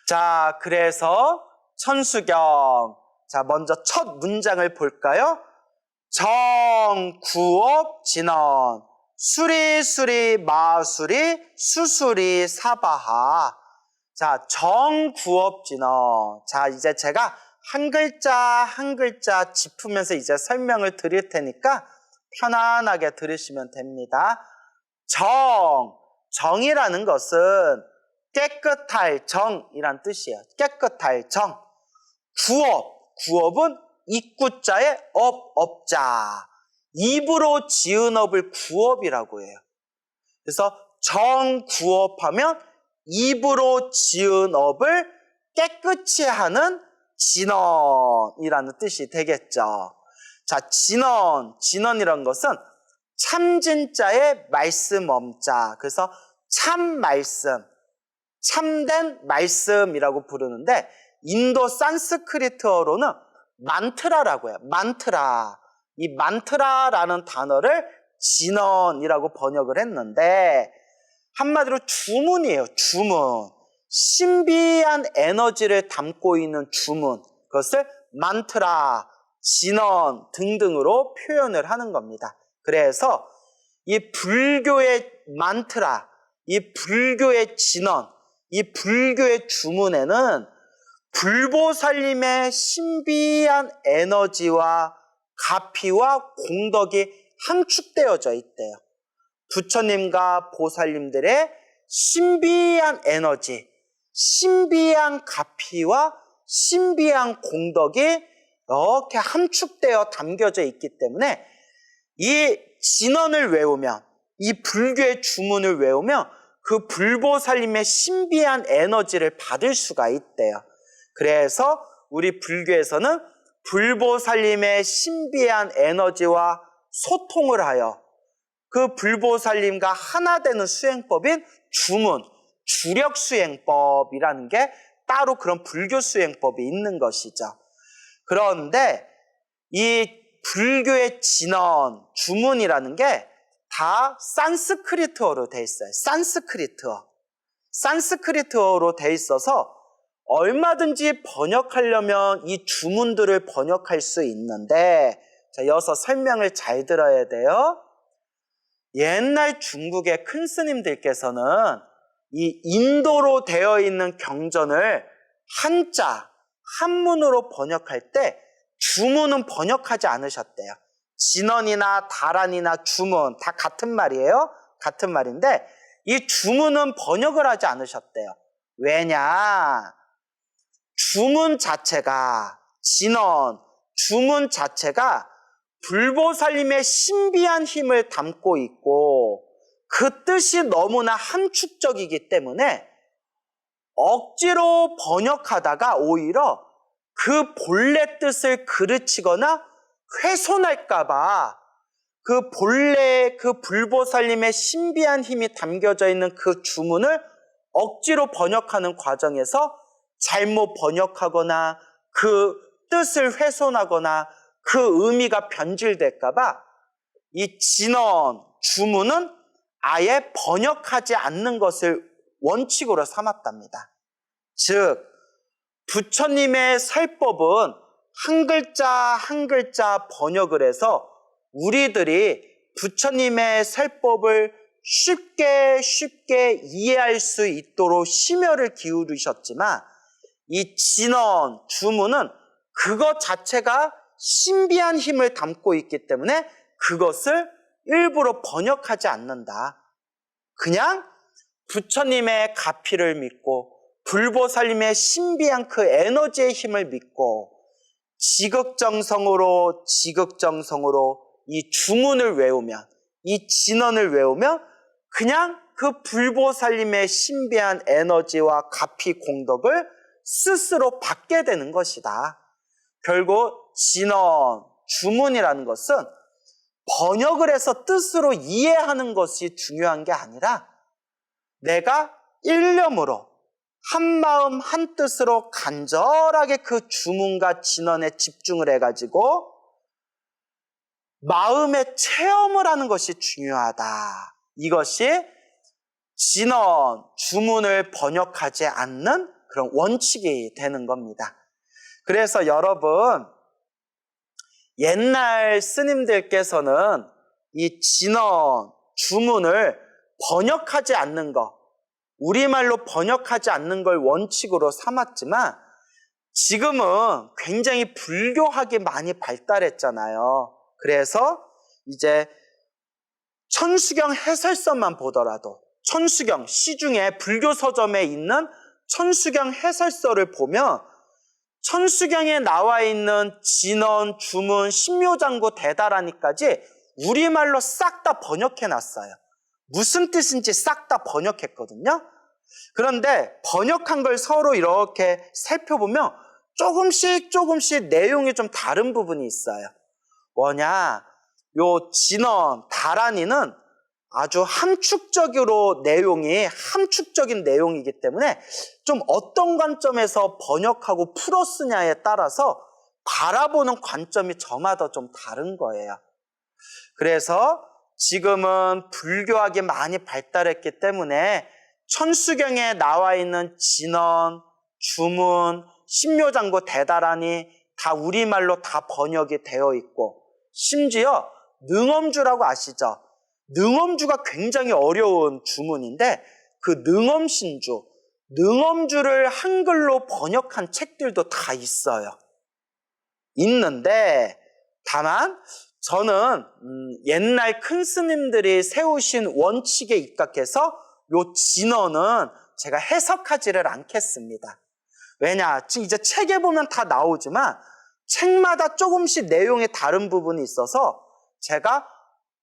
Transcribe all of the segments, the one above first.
자, 그래서 천수경. 자, 먼저 첫 문장을 볼까요? 정구업진언. 수리수리 마수리 수수리 사바하. 자, 정구업진언. 자, 이제 제가 한 글자 한 글자 짚으면서 이제 설명을 드릴 테니까 편안하게 들으시면 됩니다. 정이라는 것은 깨끗할 정이란 뜻이에요. 깨끗할 정. 구업은 입구자의 업자. 입으로 지은 업을 구업이라고 해요. 그래서 정구업하면 입으로 지은 업을 깨끗이 하는 진언이라는 뜻이 되겠죠. 자, 진언이란 것은 참진자의 말씀엄자. 그래서 참말씀, 참된 말씀이라고 부르는데 인도 산스크리트어로는 만트라라고 해요. 만트라. 이 만트라라는 단어를 진언이라고 번역을 했는데 한마디로 주문이에요. 주문. 신비한 에너지를 담고 있는 주문. 그것을 만트라, 진언 등등으로 표현을 하는 겁니다. 그래서 이 불교의 만트라, 이 불교의 진언, 이 불교의 주문에는 불보살님의 신비한 에너지와 가피와 공덕이 함축되어져 있대요. 부처님과 보살님들의 신비한 에너지, 신비한 가피와 신비한 공덕이 이렇게 함축되어 담겨져 있기 때문에 이 진언을 외우면, 이 불교의 주문을 외우면 그 불보살님의 신비한 에너지를 받을 수가 있대요. 그래서 우리 불교에서는 불보살님의 신비한 에너지와 소통을 하여 그 불보살님과 하나 되는 수행법인 주문, 주력수행법이라는 게 따로 그런 불교 수행법이 있는 것이죠. 그런데 이 불교의 진언, 주문이라는 게 다 산스크리트어로 돼 있어요. 산스크리트어로 돼 있어서 얼마든지 번역하려면 이 주문들을 번역할 수 있는데, 자, 여기서 설명을 잘 들어야 돼요. 옛날 중국의 큰 스님들께서는 이 인도로 되어 있는 경전을 한자, 한문으로 번역할 때 주문은 번역하지 않으셨대요. 진언이나 다란이나 주문 다 같은 말이에요. 같은 말인데 이 주문은 번역을 하지 않으셨대요. 왜냐? 주문 자체가, 진언, 주문 자체가 불보살님의 신비한 힘을 담고 있고 그 뜻이 너무나 함축적이기 때문에 억지로 번역하다가 오히려 그 본래 뜻을 그르치거나 훼손할까봐 그 본래 그 불보살님의 신비한 힘이 담겨져 있는 그 주문을 억지로 번역하는 과정에서 잘못 번역하거나 그 뜻을 훼손하거나 그 의미가 변질될까봐 이 진언, 주문은 아예 번역하지 않는 것을 원칙으로 삼았답니다. 즉, 부처님의 설법은 한 글자 한 글자 번역을 해서 우리들이 부처님의 설법을 쉽게 이해할 수 있도록 심혈을 기울이셨지만 이 진언, 주문은 그것 자체가 신비한 힘을 담고 있기 때문에 그것을 일부러 번역하지 않는다. 그냥 부처님의 가피를 믿고 불보살님의 신비한 그 에너지의 힘을 믿고 지극정성으로 이 주문을 외우면, 이 진언을 외우면 그냥 그 불보살님의 신비한 에너지와 가피 공덕을 스스로 받게 되는 것이다. 결국 진언, 주문이라는 것은 번역을 해서 뜻으로 이해하는 것이 중요한 게 아니라 내가 일념으로 한마음 한뜻으로 간절하게 그 주문과 진언에 집중을 해가지고 마음의 체험을 하는 것이 중요하다. 이것이 진언, 주문을 번역하지 않는 그런 원칙이 되는 겁니다. 그래서 여러분, 옛날 스님들께서는 이 진언, 주문을 번역하지 않는 거, 우리말로 번역하지 않는 걸 원칙으로 삼았지만 지금은 굉장히 불교학이 많이 발달했잖아요. 그래서 이제 천수경 해설서만 보더라도, 천수경, 시중에 불교 서점에 있는 천수경 해설서를 보면 천수경에 나와 있는 진언, 주문, 신묘장구, 대다라니까지 우리말로 싹 다 번역해놨어요. 무슨 뜻인지 싹 다 번역했거든요. 그런데 번역한 걸 서로 이렇게 살펴보면 조금씩 내용이 좀 다른 부분이 있어요. 뭐냐, 요 진언, 다란이는 아주 함축적인 내용이기 때문에 좀 어떤 관점에서 번역하고 풀어 쓰냐에 따라서 바라보는 관점이 저마다 좀 다른 거예요. 그래서 지금은 불교학이 많이 발달했기 때문에 천수경에 나와 있는 진언, 주문, 신묘장구, 대다라니 다 우리말로 다 번역이 되어 있고, 심지어 능엄주라고 아시죠? 능엄주가 굉장히 어려운 주문인데 그 능엄주를 한글로 번역한 책들도 다 있어요. 있는데 다만 저는 옛날 큰 스님들이 세우신 원칙에 입각해서 요 진언은 제가 해석하지를 않겠습니다. 왜냐, 지금 이제 책에 보면 다 나오지만 책마다 조금씩 내용이 다른 부분이 있어서 제가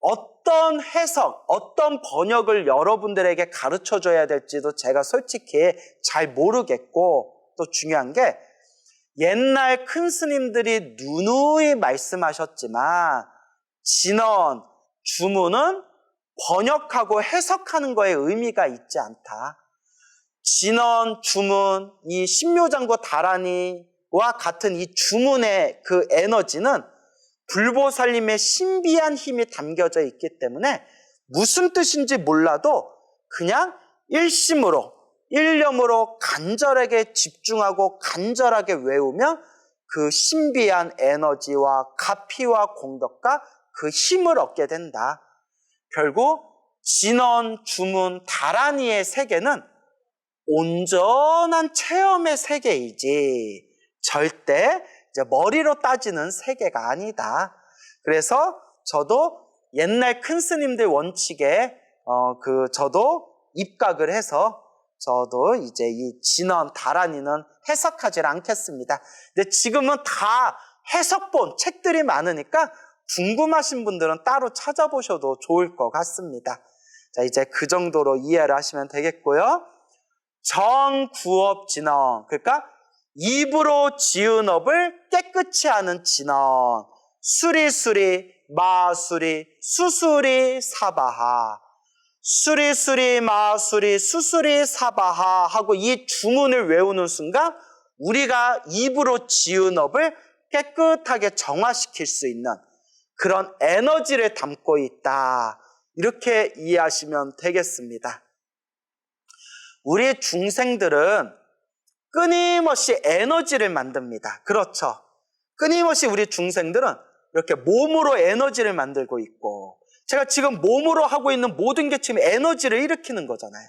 어떤 해석, 어떤 번역을 여러분들에게 가르쳐 줘야 될지도 제가 솔직히 잘 모르겠고, 또 중요한 게 옛날 큰 스님들이 누누이 말씀하셨지만 진언, 주문은 번역하고 해석하는 거에 의미가 있지 않다. 진언, 주문, 이 신묘장구, 다란이와 같은 이 주문의 그 에너지는 불보살님의 신비한 힘이 담겨져 있기 때문에 무슨 뜻인지 몰라도 그냥 일심으로, 일념으로 간절하게 집중하고 간절하게 외우면 그 신비한 에너지와 가피와 공덕과 그 힘을 얻게 된다. 결국 진언, 주문, 다란이의 세계는 온전한 체험의 세계이지 절대 이제 머리로 따지는 세계가 아니다. 그래서 저도 옛날 큰 스님들 원칙에 저도 입각을 해서 저도 이제 이 진언, 다란이는 해석하지 않겠습니다. 근데 지금은 다 해석본 책들이 많으니까 궁금하신 분들은 따로 찾아보셔도 좋을 것 같습니다. 자, 이제 그 정도로 이해를 하시면 되겠고요. 정구업 진언, 그러니까 입으로 지은 업을 깨끗이 하는 진언. 수리수리, 마수리, 수수리, 사바하. 수리수리, 마수리, 수수리, 사바하 하고 이 주문을 외우는 순간 우리가 입으로 지은 업을 깨끗하게 정화시킬 수 있는 그런 에너지를 담고 있다. 이렇게 이해하시면 되겠습니다. 우리 중생들은 끊임없이 에너지를 만듭니다. 그렇죠? 끊임없이 우리 중생들은 이렇게 몸으로 에너지를 만들고 있고, 제가 지금 몸으로 하고 있는 모든 게 지금 에너지를 일으키는 거잖아요.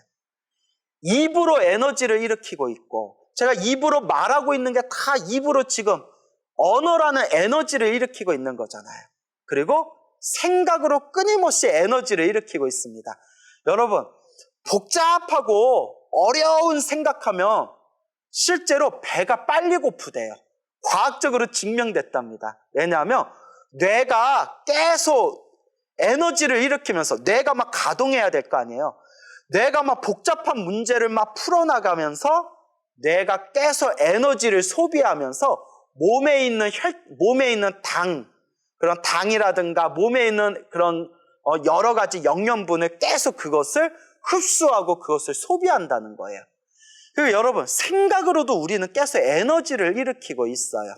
입으로 에너지를 일으키고 있고, 제가 입으로 말하고 있는 게 다 입으로 지금 언어라는 에너지를 일으키고 있는 거잖아요. 그리고 생각으로 끊임없이 에너지를 일으키고 있습니다. 여러분, 복잡하고 어려운 생각하면 실제로 배가 빨리 고프대요. 과학적으로 증명됐답니다. 왜냐하면 뇌가 계속 에너지를 일으키면서 뇌가 막 가동해야 될 거 아니에요. 뇌가 막 복잡한 문제를 막 풀어나가면서 뇌가 계속 에너지를 소비하면서 몸에 있는 그런 당이라든가 몸에 있는 그런 여러 가지 영양분을 계속 그것을 흡수하고 그것을 소비한다는 거예요. 그리고 여러분, 생각으로도 우리는 계속 에너지를 일으키고 있어요.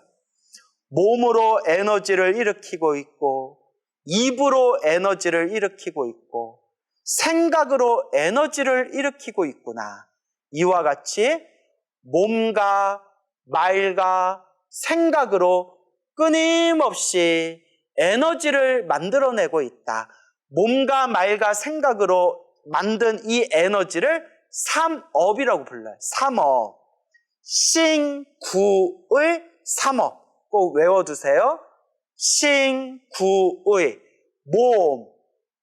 몸으로 에너지를 일으키고 있고, 입으로 에너지를 일으키고 있고, 생각으로 에너지를 일으키고 있구나. 이와 같이 몸과 말과 생각으로 끊임없이 에너지를 만들어내고 있다. 몸과 말과 생각으로 만든 이 에너지를 삼업이라고 불러요. 삼업. 싱구의 삼업. 꼭 외워두세요. 싱구의 몸,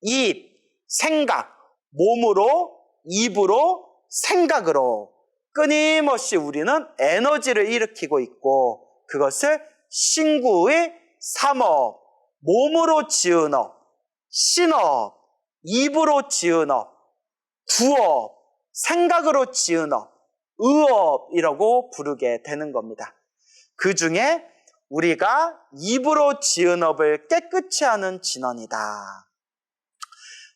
입, 생각. 몸으로, 입으로, 생각으로 끊임없이 우리는 에너지를 일으키고 있고, 그것을 싱구의 삼업. 몸으로 지은 업, 신업, 입으로 지은 업, 구업, 생각으로 지은 업, 의업이라고 부르게 되는 겁니다. 그 중에 우리가 입으로 지은 업을 깨끗이 하는 진언이다.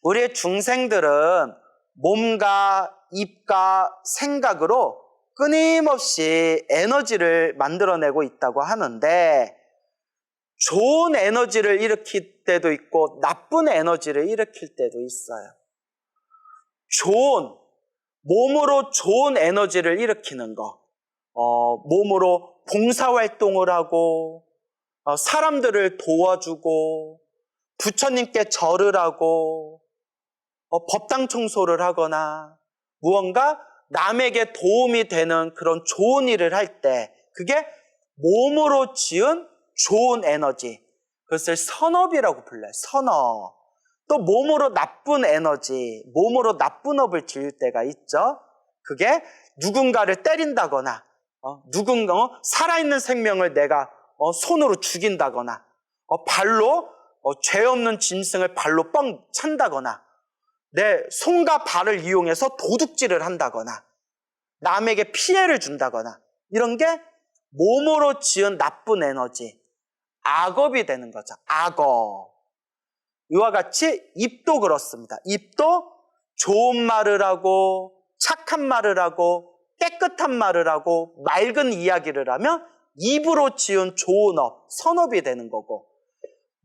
우리 중생들은 몸과 입과 생각으로 끊임없이 에너지를 만들어내고 있다고 하는데, 좋은 에너지를 일으킬 때도 있고 나쁜 에너지를 일으킬 때도 있어요. 몸으로 좋은 에너지를 일으키는 거, 몸으로 봉사활동을 하고, 사람들을 도와주고, 부처님께 절을 하고, 법당 청소를 하거나, 무언가 남에게 도움이 되는 그런 좋은 일을 할 때, 그게 몸으로 지은 좋은 에너지, 그것을 선업이라고 불러요. 선업. 또 몸으로 나쁜 에너지, 몸으로 나쁜 업을 지을 때가 있죠. 그게 누군가를 때린다거나, 누군가 살아있는 생명을 내가 손으로 죽인다거나, 발로 죄 없는 짐승을 발로 뻥 찬다거나, 내 손과 발을 이용해서 도둑질을 한다거나, 남에게 피해를 준다거나, 이런 게 몸으로 지은 나쁜 에너지, 악업이 되는 거죠. 악업. 이와 같이 입도 그렇습니다. 입도 좋은 말을 하고, 착한 말을 하고, 깨끗한 말을 하고, 맑은 이야기를 하면 입으로 지은 좋은 업, 선업이 되는 거고,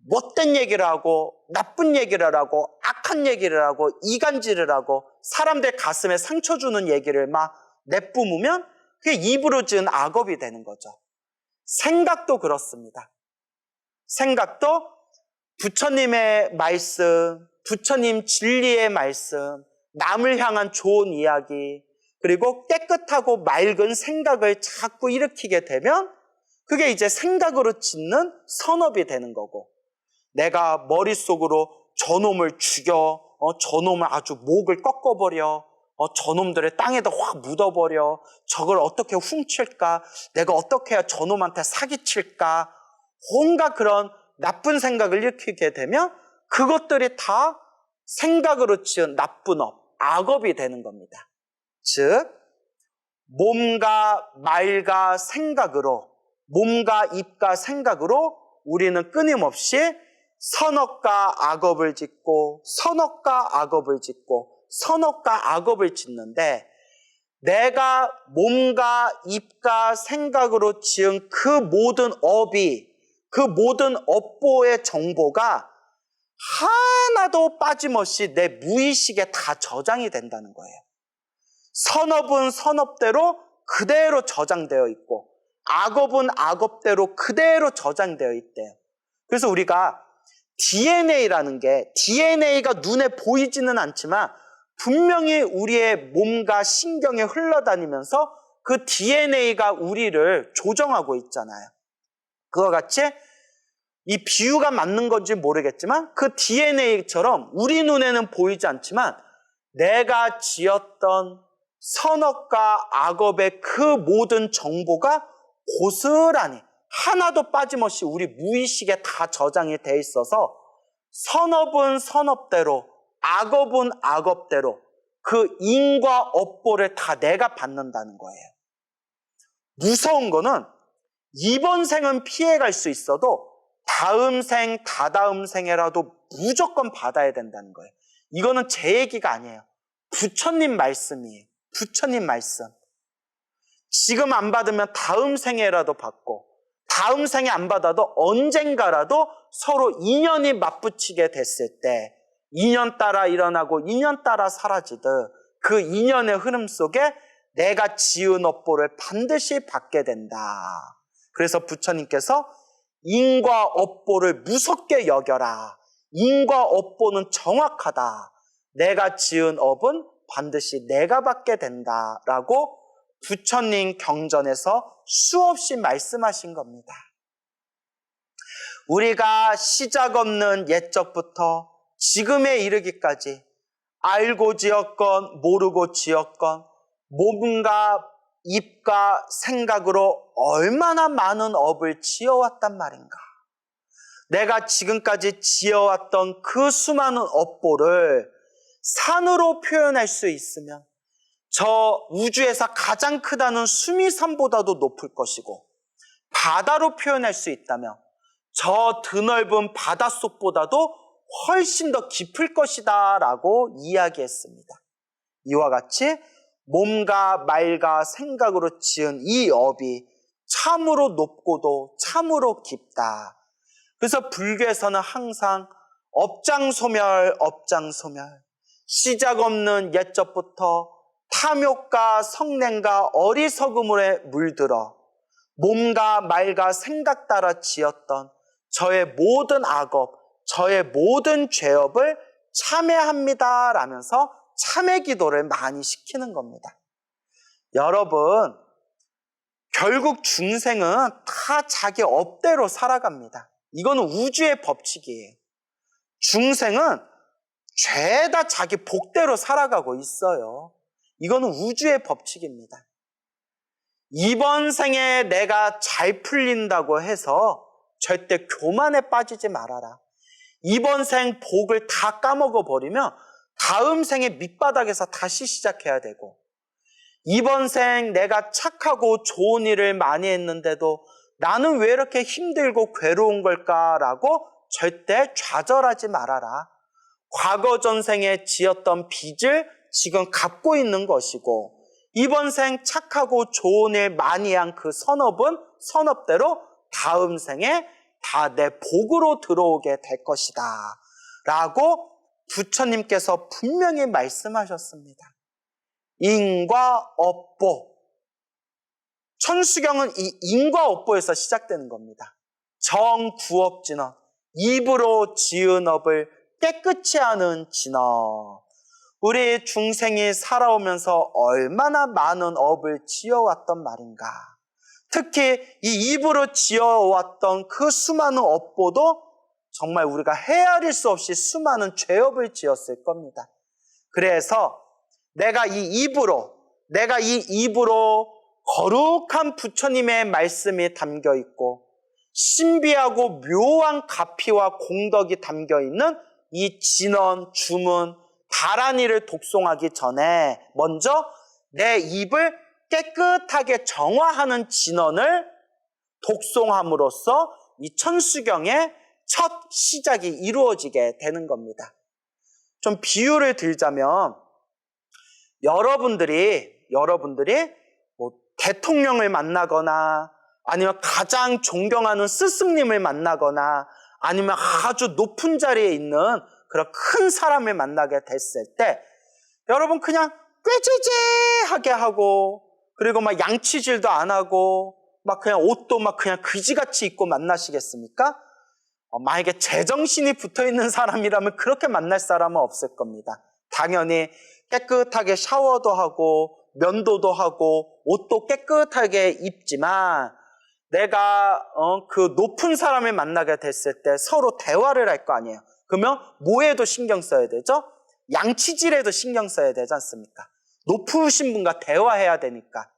못된 얘기를 하고, 나쁜 얘기를 하고, 악한 얘기를 하고, 이간질을 하고, 사람들 가슴에 상처 주는 얘기를 막 내뿜으면 그게 입으로 지은 악업이 되는 거죠. 생각도 그렇습니다. 생각도 부처님의 말씀, 부처님 진리의 말씀, 남을 향한 좋은 이야기, 그리고 깨끗하고 맑은 생각을 자꾸 일으키게 되면 그게 이제 생각으로 짓는 선업이 되는 거고, 내가 머릿속으로 저놈을 죽여, 저놈을 아주 목을 꺾어버려, 저놈들을 땅에다 확 묻어버려, 저걸 어떻게 훔칠까, 내가 어떻게 해야 저놈한테 사기칠까, 온갖 그런 나쁜 생각을 일으키게 되면 그것들이 다 생각으로 지은 나쁜 업, 악업이 되는 겁니다. 즉, 몸과 말과 생각으로, 몸과 입과 생각으로 우리는 끊임없이 선업과 악업을 짓고, 선업과 악업을 짓고, 선업과 악업을 짓는데, 내가 몸과 입과 생각으로 지은 그 모든 업이, 그 모든 업보의 정보가 하나도 빠짐없이 내 무의식에 다 저장이 된다는 거예요. 선업은 선업대로 그대로 저장되어 있고, 악업은 악업대로 그대로 저장되어 있대요. 그래서 우리가 DNA라는 게, DNA가 눈에 보이지는 않지만 분명히 우리의 몸과 신경에 흘러다니면서 그 DNA가 우리를 조정하고 있잖아요. 그와 같이 이 비유가 맞는 건지 모르겠지만 그 DNA처럼 우리 눈에는 보이지 않지만 내가 지었던 선업과 악업의 그 모든 정보가 고스란히 하나도 빠짐없이 우리 무의식에 다 저장이 돼 있어서 선업은 선업대로, 악업은 악업대로 그 인과 업보를 다 내가 받는다는 거예요. 무서운 거는 이번 생은 피해갈 수 있어도 다음 생, 다다음 생에라도 무조건 받아야 된다는 거예요. 이거는 제 얘기가 아니에요. 부처님 말씀이에요. 부처님 말씀. 지금 안 받으면 다음 생에라도 받고, 다음 생에 안 받아도 언젠가라도 서로 인연이 맞붙이게 됐을 때 인연 따라 일어나고 인연 따라 사라지듯 그 인연의 흐름 속에 내가 지은 업보를 반드시 받게 된다. 그래서 부처님께서 인과 업보를 무섭게 여겨라. 인과 업보는 정확하다. 내가 지은 업은 반드시 내가 받게 된다라고 부처님 경전에서 수없이 말씀하신 겁니다. 우리가 시작 없는 옛적부터 지금에 이르기까지 알고 지었건 모르고 지었건 몸과 입과 생각으로 얼마나 많은 업을 지어왔단 말인가. 내가 지금까지 지어왔던 그 수많은 업보를 산으로 표현할 수 있으면 저 우주에서 가장 크다는 수미산보다도 높을 것이고, 바다로 표현할 수 있다면 저 드넓은 바닷속보다도 훨씬 더 깊을 것이다 라고 이야기했습니다. 이와 같이 몸과 말과 생각으로 지은 이 업이 참으로 높고도 참으로 깊다. 그래서 불교에서는 항상 업장소멸, 업장소멸, 시작 없는 옛적부터 탐욕과 성냄과 어리석음에 물들어 몸과 말과 생각 따라 지었던 저의 모든 악업, 저의 모든 죄업을 참회합니다 라면서 참회 기도를 많이 시키는 겁니다. 여러분, 결국 중생은 다 자기 업대로 살아갑니다. 이거는 우주의 법칙이에요. 중생은 죄다 자기 복대로 살아가고 있어요. 이거는 우주의 법칙입니다. 이번 생에 내가 잘 풀린다고 해서 절대 교만에 빠지지 말아라. 이번 생 복을 다 까먹어 버리면 다음 생에 밑바닥에서 다시 시작해야 되고, 이번 생 내가 착하고 좋은 일을 많이 했는데도 나는 왜 이렇게 힘들고 괴로운 걸까라고 절대 좌절하지 말아라. 과거 전생에 지었던 빚을 지금 갚고 있는 것이고, 이번 생 착하고 좋은 일 많이 한 그 선업은 선업대로 다음 생에 다 내 복으로 들어오게 될 것이다 라고 부처님께서 분명히 말씀하셨습니다. 인과 업보. 천수경은 이 인과 업보에서 시작되는 겁니다. 정구업진언, 입으로 지은 업을 깨끗이 하는 진언. 우리 중생이 살아오면서 얼마나 많은 업을 지어왔던 말인가. 특히 이 입으로 지어왔던 그 수많은 업보도 정말 우리가 헤아릴 수 없이 수많은 죄업을 지었을 겁니다. 그래서 내가 이 입으로 거룩한 부처님의 말씀이 담겨 있고 신비하고 묘한 가피와 공덕이 담겨 있는 이 진언, 주문, 다란이를 독송하기 전에 먼저 내 입을 깨끗하게 정화하는 진언을 독송함으로써 이 천수경의 첫 시작이 이루어지게 되는 겁니다. 좀 비유를 들자면 여러분들이 뭐 대통령을 만나거나 아니면 가장 존경하는 스승님을 만나거나 아니면 아주 높은 자리에 있는 그런 큰 사람을 만나게 됐을 때 여러분 그냥 꾀죄죄하게 하고 그리고 막 양치질도 안 하고 막 그냥 옷도 막 그냥 그지같이 입고 만나시겠습니까? 만약에 제정신이 붙어있는 사람이라면 그렇게 만날 사람은 없을 겁니다. 당연히 깨끗하게 샤워도 하고 면도도 하고 옷도 깨끗하게 입지만 내가 그 높은 사람을 만나게 됐을 때 서로 대화를 할 거 아니에요. 그러면 뭐에도 신경 써야 되죠? 양치질에도 신경 써야 되지 않습니까? 높으신 분과 대화해야 되니까.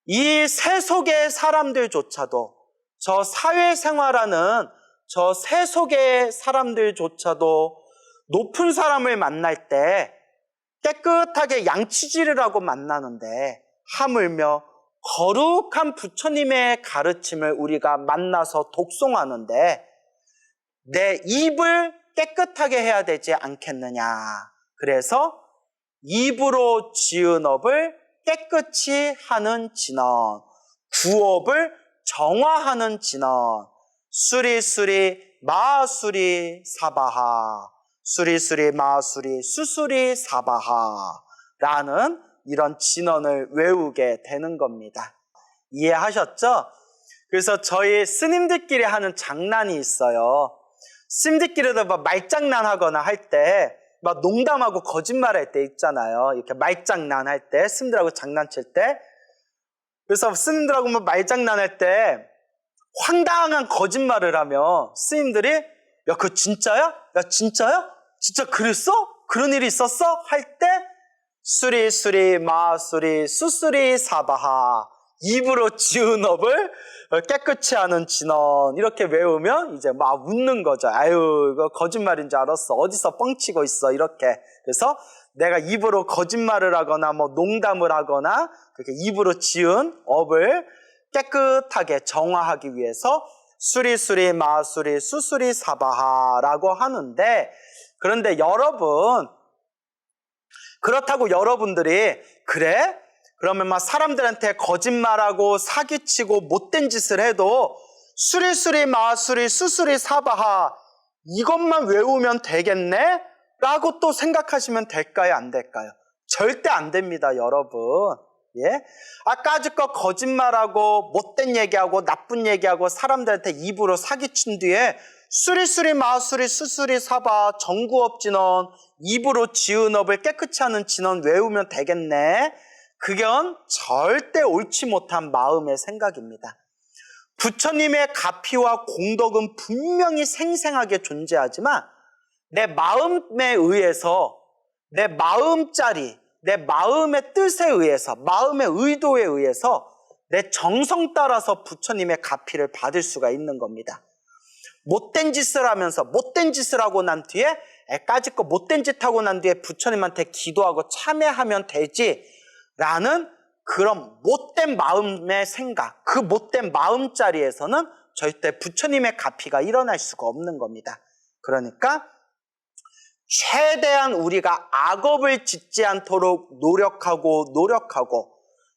이 세속의 사람들조차도 저 사회생활하는 저 세속의 사람들조차도 높은 사람을 만날 때 깨끗하게 양치질을 하고 만나는데 하물며 거룩한 부처님의 가르침을 우리가 만나서 독송하는데 내 입을 깨끗하게 해야 되지 않겠느냐. 그래서 입으로 지은 업을 깨끗이 하는 진언, 구업을 정화하는 진언, 수리수리 마수리 사바하, 수리수리 마수리 수수리 사바하 라는 이런 진언을 외우게 되는 겁니다. 이해하셨죠? 그래서 저희 스님들끼리 하는 장난이 있어요. 스님들끼리도 막 말장난하거나 할 때 막 농담하고 거짓말할 때 있잖아요. 이렇게 말장난할 때, 스님들하고 장난칠 때. 그래서 스님들하고 막 말장난할 때 황당한 거짓말을 하면 스님들이 야, 그거 진짜야? 야, 진짜야? 진짜 그랬어? 그런 일이 있었어? 할 때 수리 수리 마수리 수수리 사바하, 입으로 지은 업을 깨끗이 하는 진언, 이렇게 외우면 이제 막 웃는 거죠. 아유, 이거 거짓말인 줄 알았어. 어디서 뻥치고 있어. 이렇게. 그래서 내가 입으로 거짓말을 하거나 뭐 농담을 하거나 그렇게 입으로 지은 업을 깨끗하게 정화하기 위해서 수리 수리 마수리 수수리 사바하라고 하는데, 그런데 여러분, 그렇다고 여러분들이 그래? 그러면 막 사람들한테 거짓말하고 사기치고 못된 짓을 해도 수리수리 마수리 수수리 사바하 이것만 외우면 되겠네? 라고 또 생각하시면 될까요? 안 될까요? 절대 안 됩니다, 여러분. 예? 아까짓거 거짓말하고 못된 얘기하고 나쁜 얘기하고 사람들한테 입으로 사기친 뒤에 수리수리 마수리 수수리 사바 정구업진언, 입으로 지은 업을 깨끗이 하는 진언 외우면 되겠네? 그건 절대 옳지 못한 마음의 생각입니다. 부처님의 가피와 공덕은 분명히 생생하게 존재하지만 내 마음에 의해서, 내 마음짜리, 내 마음의 뜻에 의해서, 마음의 의도에 의해서 내 정성 따라서 부처님의 가피를 받을 수가 있는 겁니다. 못된 짓을 하면서 못된 짓을 하고 난 뒤에 까짓 거 못된 짓 하고 난 뒤에 부처님한테 기도하고 참회하면 되지 라는 그런 못된 마음의 생각, 그 못된 마음자리에서는 절대 부처님의 가피가 일어날 수가 없는 겁니다. 그러니까 최대한 우리가 악업을 짓지 않도록 노력하고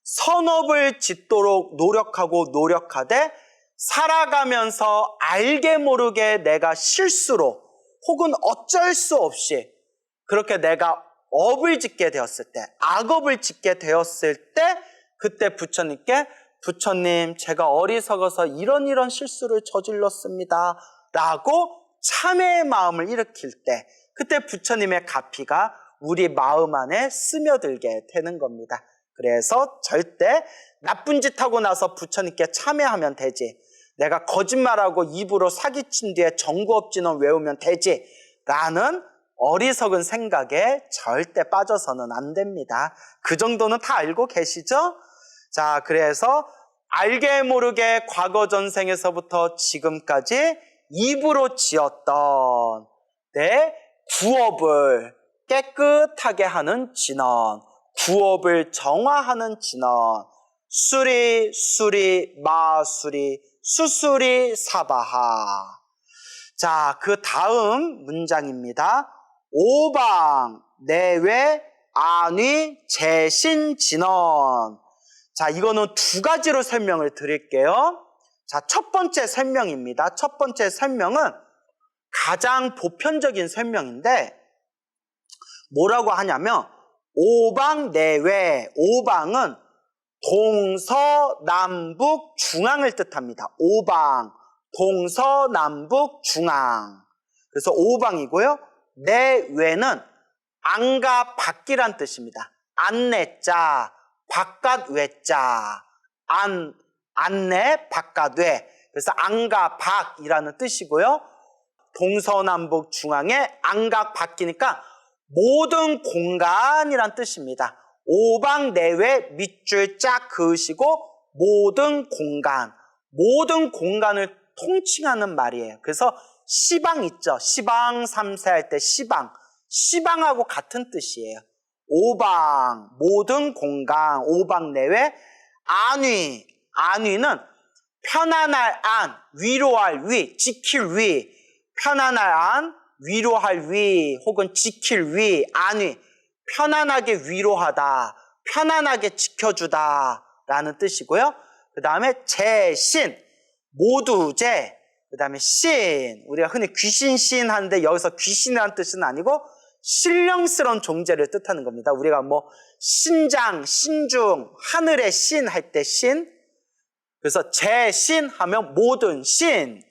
선업을 짓도록 노력하되 살아가면서 알게 모르게 내가 실수로 혹은 어쩔 수 없이 그렇게 내가 업을 짓게 되었을 때, 악업을 짓게 되었을 때, 그때 부처님께 부처님 제가 어리석어서 이런 실수를 저질렀습니다 라고 참회의 마음을 일으킬 때, 그때 부처님의 가피가 우리 마음 안에 스며들게 되는 겁니다. 그래서 절대 나쁜 짓 하고 나서 부처님께 참회하면 되지, 내가 거짓말하고 입으로 사기친 뒤에 정구업진언 외우면 되지 라는 어리석은 생각에 절대 빠져서는 안 됩니다. 그 정도는 다 알고 계시죠? 자, 그래서 알게 모르게 과거 전생에서부터 지금까지 입으로 지었던 내 구업을 깨끗하게 하는 진언, 구업을 정화하는 진언, 수리 수리 마수리 수수리 사바하. 자, 그 다음 문장입니다. 오방 내외 안위 재신 진언. 자, 이거는 두 가지로 설명을 드릴게요. 자, 첫 번째 설명입니다. 첫 번째 설명은 가장 보편적인 설명인데 뭐라고 하냐면 오방 내외, 오방은 동서남북 중앙을 뜻합니다. 오방, 동서남북 중앙. 그래서 오방이고요. 내외는 안과 밖이란 뜻입니다. 안내자, 바깥 외자, 안내, 바깥 외. 그래서 안과 밖이라는 뜻이고요. 동서남북 중앙에 안과 밖이니까 모든 공간이란 뜻입니다. 오방 내외 밑줄 짝 그으시고 모든 공간, 모든 공간을 통칭하는 말이에요. 그래서 시방 있죠. 시방 삼세 할 때 시방, 시방하고 같은 뜻이에요. 오방, 모든 공간, 오방 내외. 안위, 안위는 편안할 안, 위로할 위, 지킬 위. 편안할 안, 위로할 위, 혹은 지킬 위, 안위. 편안하게 위로하다, 편안하게 지켜주다 라는 뜻이고요. 그 다음에 재신, 모두제. 그 다음에 신, 우리가 흔히 귀신 하는데 여기서 귀신이라는 뜻은 아니고 신령스러운 존재를 뜻하는 겁니다. 우리가 뭐 신장, 신중, 하늘의 신 할 때 신. 그래서 제신 하면 모든 신.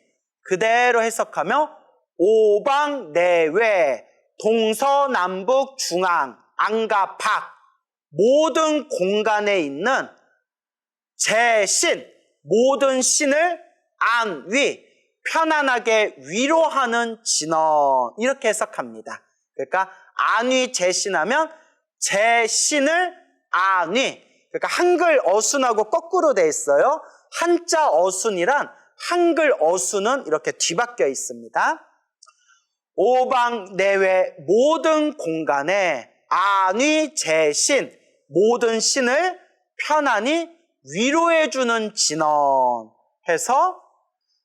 그대로 해석하면 오방, 내외, 동서남북, 중앙, 안과 밖 모든 공간에 있는 제신, 모든 신을 안위, 편안하게 위로하는 진원 이렇게 해석합니다. 그러니까 안위 제신하면 제신을 안위. 그러니까 한글 어순하고 거꾸로 돼 있어요. 한자 어순이란 한글 어순은 이렇게 뒤바뀌어 있습니다. 오방 내외 모든 공간에 안위 제신 모든 신을 편안히 위로해주는 진원 해서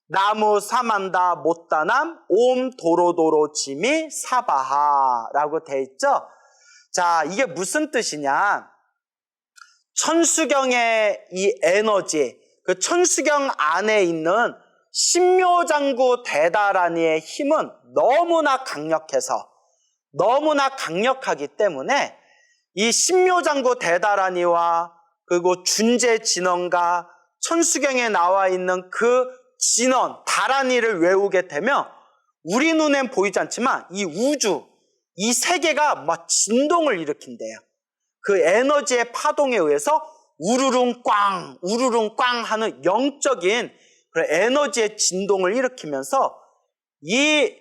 나무 사만다 못다남 옴 도로도로 지미 사바하라고 돼 있죠. 자, 이게 무슨 뜻이냐? 천수경의 이 에너지, 그 천수경 안에 있는 신묘장구 대다라니의 힘은 너무나 강력해서 너무나 강력하기 때문에 이 신묘장구 대다라니와 그리고 준재진원과 천수경에 나와 있는 그 진원, 다라니를 외우게 되면 우리 눈엔 보이지 않지만 이 우주, 이 세계가 막 진동을 일으킨대요. 그 에너지의 파동에 의해서 우르릉 꽝, 우르릉 꽝 하는 영적인 그런 에너지의 진동을 일으키면서 이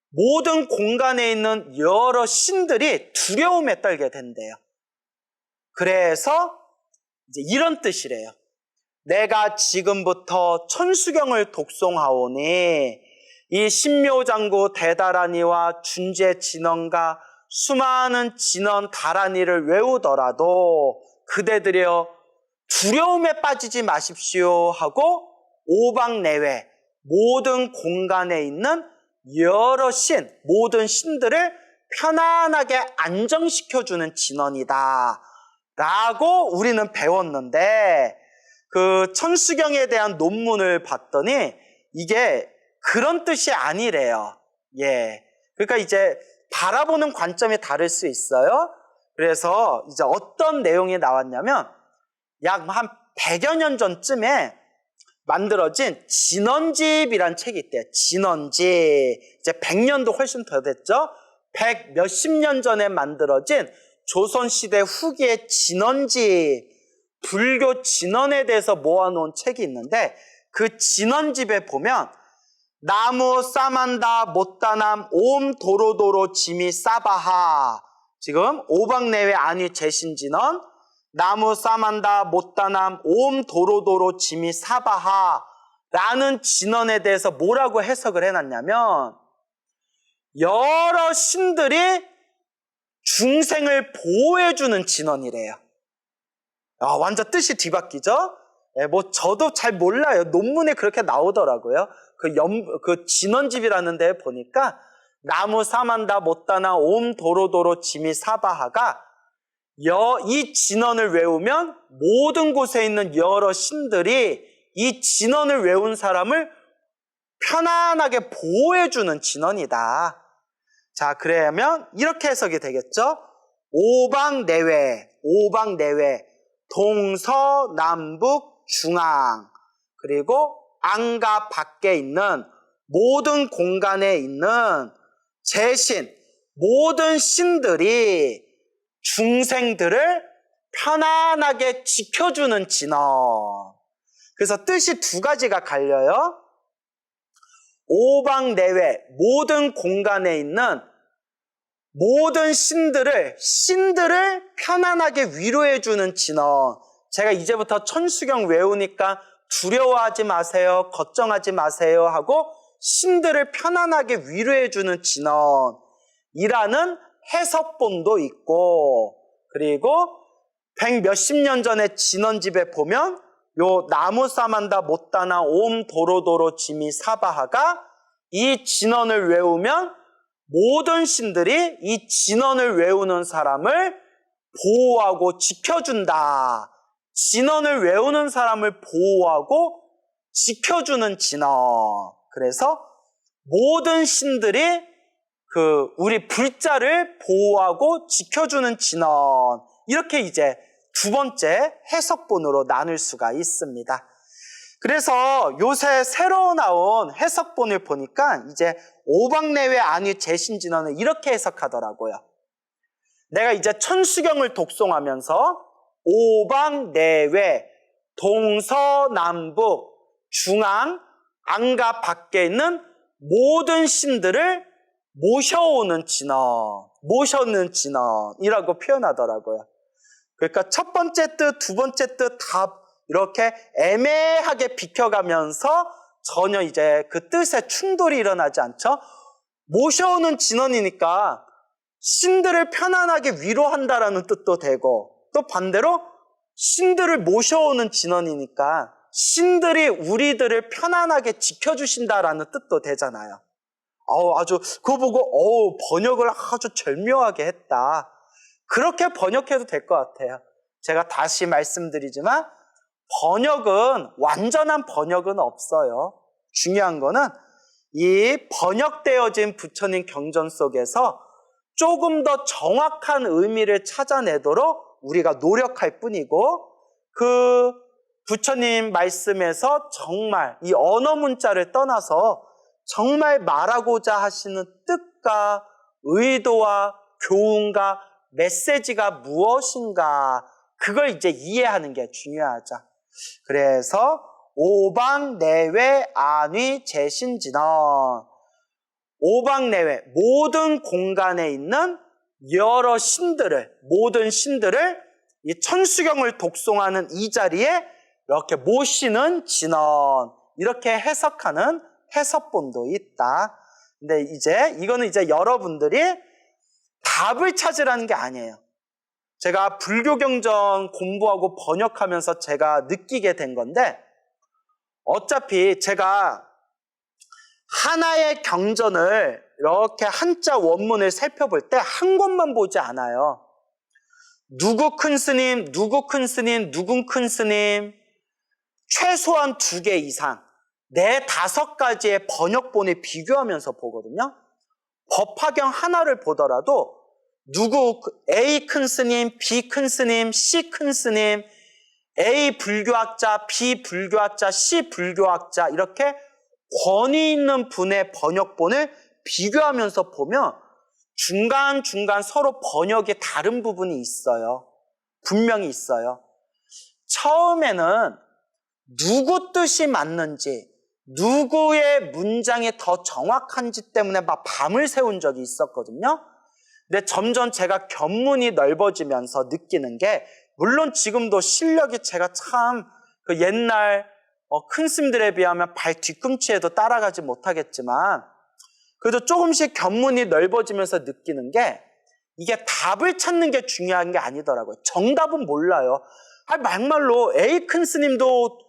모든 공간에 있는 여러 신들이 두려움에 떨게 된대요. 그래서 이제 이런 뜻이래요. 내가 지금부터 천수경을 독송하오니 이 신묘장구 대다라니와 준재진원과 수많은 진원 다라니를 외우더라도 그대들여 두려움에 빠지지 마십시오 하고 오방내외 모든 공간에 있는 여러 신, 모든 신들을 편안하게 안정시켜주는 진원이다 라고 우리는 배웠는데 그 천수경에 대한 논문을 봤더니 이게 그런 뜻이 아니래요. 예. 그러니까 이제 바라보는 관점이 다를 수 있어요. 그래서 이제 어떤 내용이 나왔냐면 약 한 100여 년 전쯤에 만들어진 진원집이란 책이 있대요. 진원집. 이제 100년도 훨씬 더 됐죠. 100 몇십 년 전에 만들어진 조선시대 후기의 진원집, 불교 진원에 대해서 모아놓은 책이 있는데 그 진원집에 보면 나무 사만다 못다남 옴 도로도로 지미 사바하 지금 오방내외 안위 제신진원 나무 사만다 못다남 옴 도로도로 지미 사바하 라는 진원에 대해서 뭐라고 해석을 해놨냐면 여러 신들이 중생을 보호해주는 진원이래요. 완전 뜻이 뒤바뀌죠? 예, 뭐 저도 잘 몰라요. 논문에 그렇게 나오더라고요. 그 진원집이라는 데 보니까 나무 사만다 못다나 옴 도로도로 지미 사바하가 이 진원을 외우면 모든 곳에 있는 여러 신들이 이 진원을 외운 사람을 편안하게 보호해주는 진원이다. 자, 그러면 이렇게 해석이 되겠죠? 오방내외, 오방내외, 동서남북 중앙, 그리고 안과 밖에 있는 모든 공간에 있는 제신, 모든 신들이 중생들을 편안하게 지켜주는 진원. 그래서 뜻이 두 가지가 갈려요. 오방내외, 모든 공간에 있는 모든 신들을 편안하게 위로해주는 진원. 제가 이제부터 천수경 외우니까 두려워하지 마세요, 걱정하지 마세요 하고 신들을 편안하게 위로해주는 진원이라는 해석본도 있고, 그리고 100 몇십 년 전에 진원집에 보면 요 나무 사만다 못다나 옴 도로도로 지미 사바하가 이 진원을 외우면 모든 신들이 이 진원을 외우는 사람을 보호하고 지켜준다. 진원을 외우는 사람을 보호하고 지켜주는 진원. 그래서 모든 신들이 우리 불자를 보호하고 지켜주는 진원. 이렇게 이제 두 번째 해석본으로 나눌 수가 있습니다. 그래서 요새 새로 나온 해석본을 보니까 이제 오방내외 안위 재신진언을 이렇게 해석하더라고요. 내가 이제 천수경을 독송하면서 오방내외, 동서남북, 중앙, 안과 밖에 있는 모든 신들을 모셔오는 진언, 모셔오는 진언이라고 표현하더라고요. 그러니까 첫 번째 뜻, 두 번째 뜻 다 이렇게 애매하게 비켜가면서 전혀 이제 그 뜻에 충돌이 일어나지 않죠. 모셔오는 진언이니까 신들을 편안하게 위로한다라는 뜻도 되고, 또 반대로 신들을 모셔오는 진언이니까 신들이 우리들을 편안하게 지켜주신다라는 뜻도 되잖아요. 아주 그거 보고 번역을 아주 절묘하게 했다. 그렇게 번역해도 될 것 같아요. 제가 다시 말씀드리지만 번역은, 완전한 번역은 없어요. 중요한 거는 이 번역되어진 부처님 경전 속에서 조금 더 정확한 의미를 찾아내도록 우리가 노력할 뿐이고, 그 부처님 말씀에서 정말 이 언어 문자를 떠나서 정말 말하고자 하시는 뜻과 의도와 교훈과 메시지가 무엇인가, 그걸 이제 이해하는 게 중요하죠. 그래서 오방내외 안위 재신진언, 오방내외 모든 공간에 있는 여러 신들을, 모든 신들을 이 천수경을 독송하는 이 자리에 이렇게 모시는 진언, 이렇게 해석하는 해석본도 있다. 근데 이거는 이제 여러분들이 답을 찾으라는 게 아니에요. 제가 불교경전 공부하고 번역하면서 제가 느끼게 된 건데, 어차피 제가 하나의 경전을 이렇게 한자 원문을 살펴볼 때 한 권만 보지 않아요. 누구 큰 스님, 누구 큰 스님, 누군 큰 스님, 최소한 2개 이상, 4, 5가지의 번역본을 비교하면서 보거든요. 법화경 하나를 보더라도 누구 A 큰 스님, B 큰 스님, C 큰 스님, A 불교학자, B 불교학자, C 불교학자, 이렇게 권위 있는 분의 번역본을 비교하면서 보면 중간중간 서로 번역이 다른 부분이 있어요. 분명히 있어요. 처음에는 누구 뜻이 맞는지, 누구의 문장이 더 정확한지 때문에 막 밤을 새운 적이 있었거든요. 근데 점점 제가 견문이 넓어지면서 느끼는 게, 물론 지금도 실력이 제가 참 그 옛날 큰 스님들에 비하면 발 뒤꿈치에도 따라가지 못하겠지만, 그래도 조금씩 견문이 넓어지면서 느끼는 게, 이게 답을 찾는 게 중요한 게 아니더라고요. 정답은 몰라요. 막말로 A 큰 스님도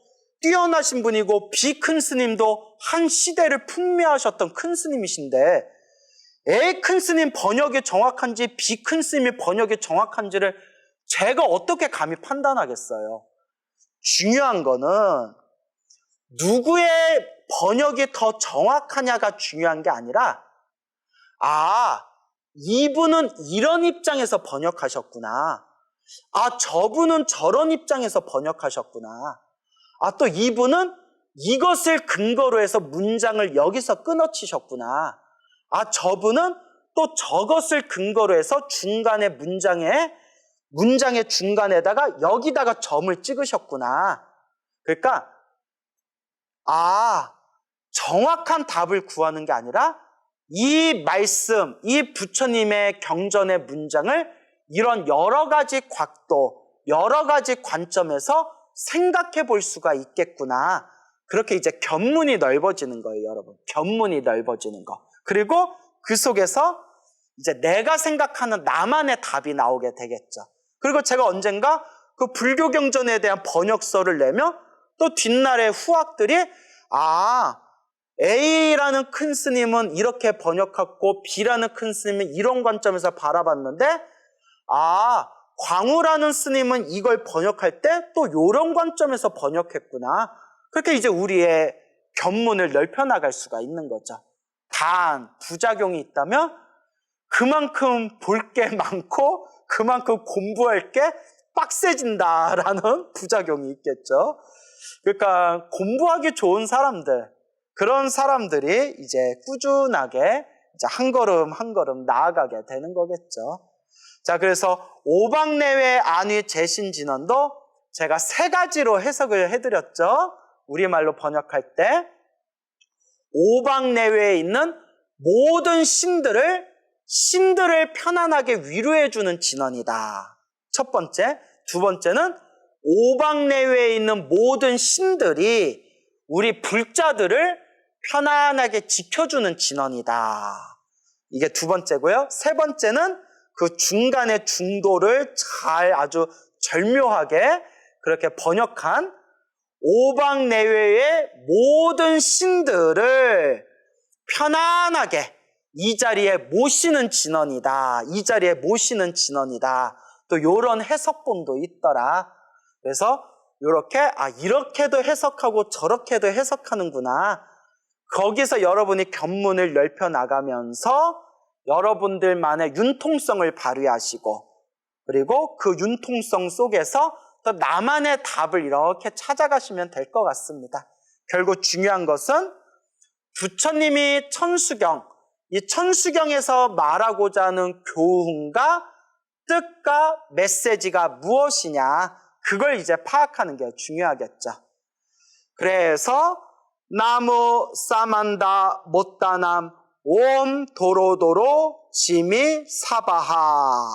뛰어나신 분이고 B 큰 스님도 한 시대를 풍미하셨던 큰 스님이신데, A 큰 스님 번역이 정확한지 B 큰 스님의 번역이 정확한지를 제가 어떻게 감히 판단하겠어요. 중요한 거는 누구의 번역이 더 정확하냐가 중요한 게 아니라, 이분은 이런 입장에서 번역하셨구나, 저분은 저런 입장에서 번역하셨구나, 또 이분은 이것을 근거로 해서 문장을 여기서 끊어치셨구나, 저분은 또 저것을 근거로 해서 중간에 문장의 중간에다가 여기다가 점을 찍으셨구나. 그러니까 정확한 답을 구하는 게 아니라 이 말씀, 이 부처님의 경전의 문장을 이런 여러 가지 각도, 여러 가지 관점에서 생각해 볼 수가 있겠구나. 그렇게 이제 견문이 넓어지는 거예요, 여러분. 견문이 넓어지는 거. 그리고 그 속에서 이제 내가 생각하는 나만의 답이 나오게 되겠죠. 그리고 제가 언젠가 그 불교 경전에 대한 번역서를 내면 또 뒷날에 후학들이 A라는 큰 스님은 이렇게 번역했고 B라는 큰 스님은 이런 관점에서 바라봤는데 광우라는 스님은 이걸 번역할 때 또 이런 관점에서 번역했구나. 그렇게 이제 우리의 견문을 넓혀나갈 수가 있는 거죠. 단 부작용이 있다면 그만큼 볼 게 많고 그만큼 공부할 게 빡세진다라는 부작용이 있겠죠. 그러니까 공부하기 좋은 사람들, 그런 사람들이 이제 꾸준하게 이제 한 걸음 한 걸음 나아가게 되는 거겠죠. 자, 그래서 오방내외 안위 재신진언도 제가 3가지로 해석을 해드렸죠. 우리말로 번역할 때 오방내외에 있는 모든 신들을 편안하게 위로해주는 진언이다. 첫 번째. 두 번째는 오방내외에 있는 모든 신들이 우리 불자들을 편안하게 지켜주는 진언이다. 이게 두 번째고요. 세 번째는 그 중간의 중도를 잘 아주 절묘하게 그렇게 번역한 오방내외의 모든 신들을 편안하게 이 자리에 모시는 진언이다. 이 자리에 모시는 진언이다. 또 이런 해석본도 있더라. 그래서 이렇게도 해석하고 저렇게도 해석하는구나. 거기서 여러분이 견문을 넓혀 나가면서 여러분들만의 융통성을 발휘하시고, 그리고 그 융통성 속에서 또 나만의 답을 이렇게 찾아가시면 될 것 같습니다. 결국 중요한 것은 부처님이 천수경, 이 천수경에서 말하고자 하는 교훈과 뜻과 메시지가 무엇이냐, 그걸 이제 파악하는 게 중요하겠죠. 그래서 나무 사만다 못다남 옴 도로도로 지미 사바하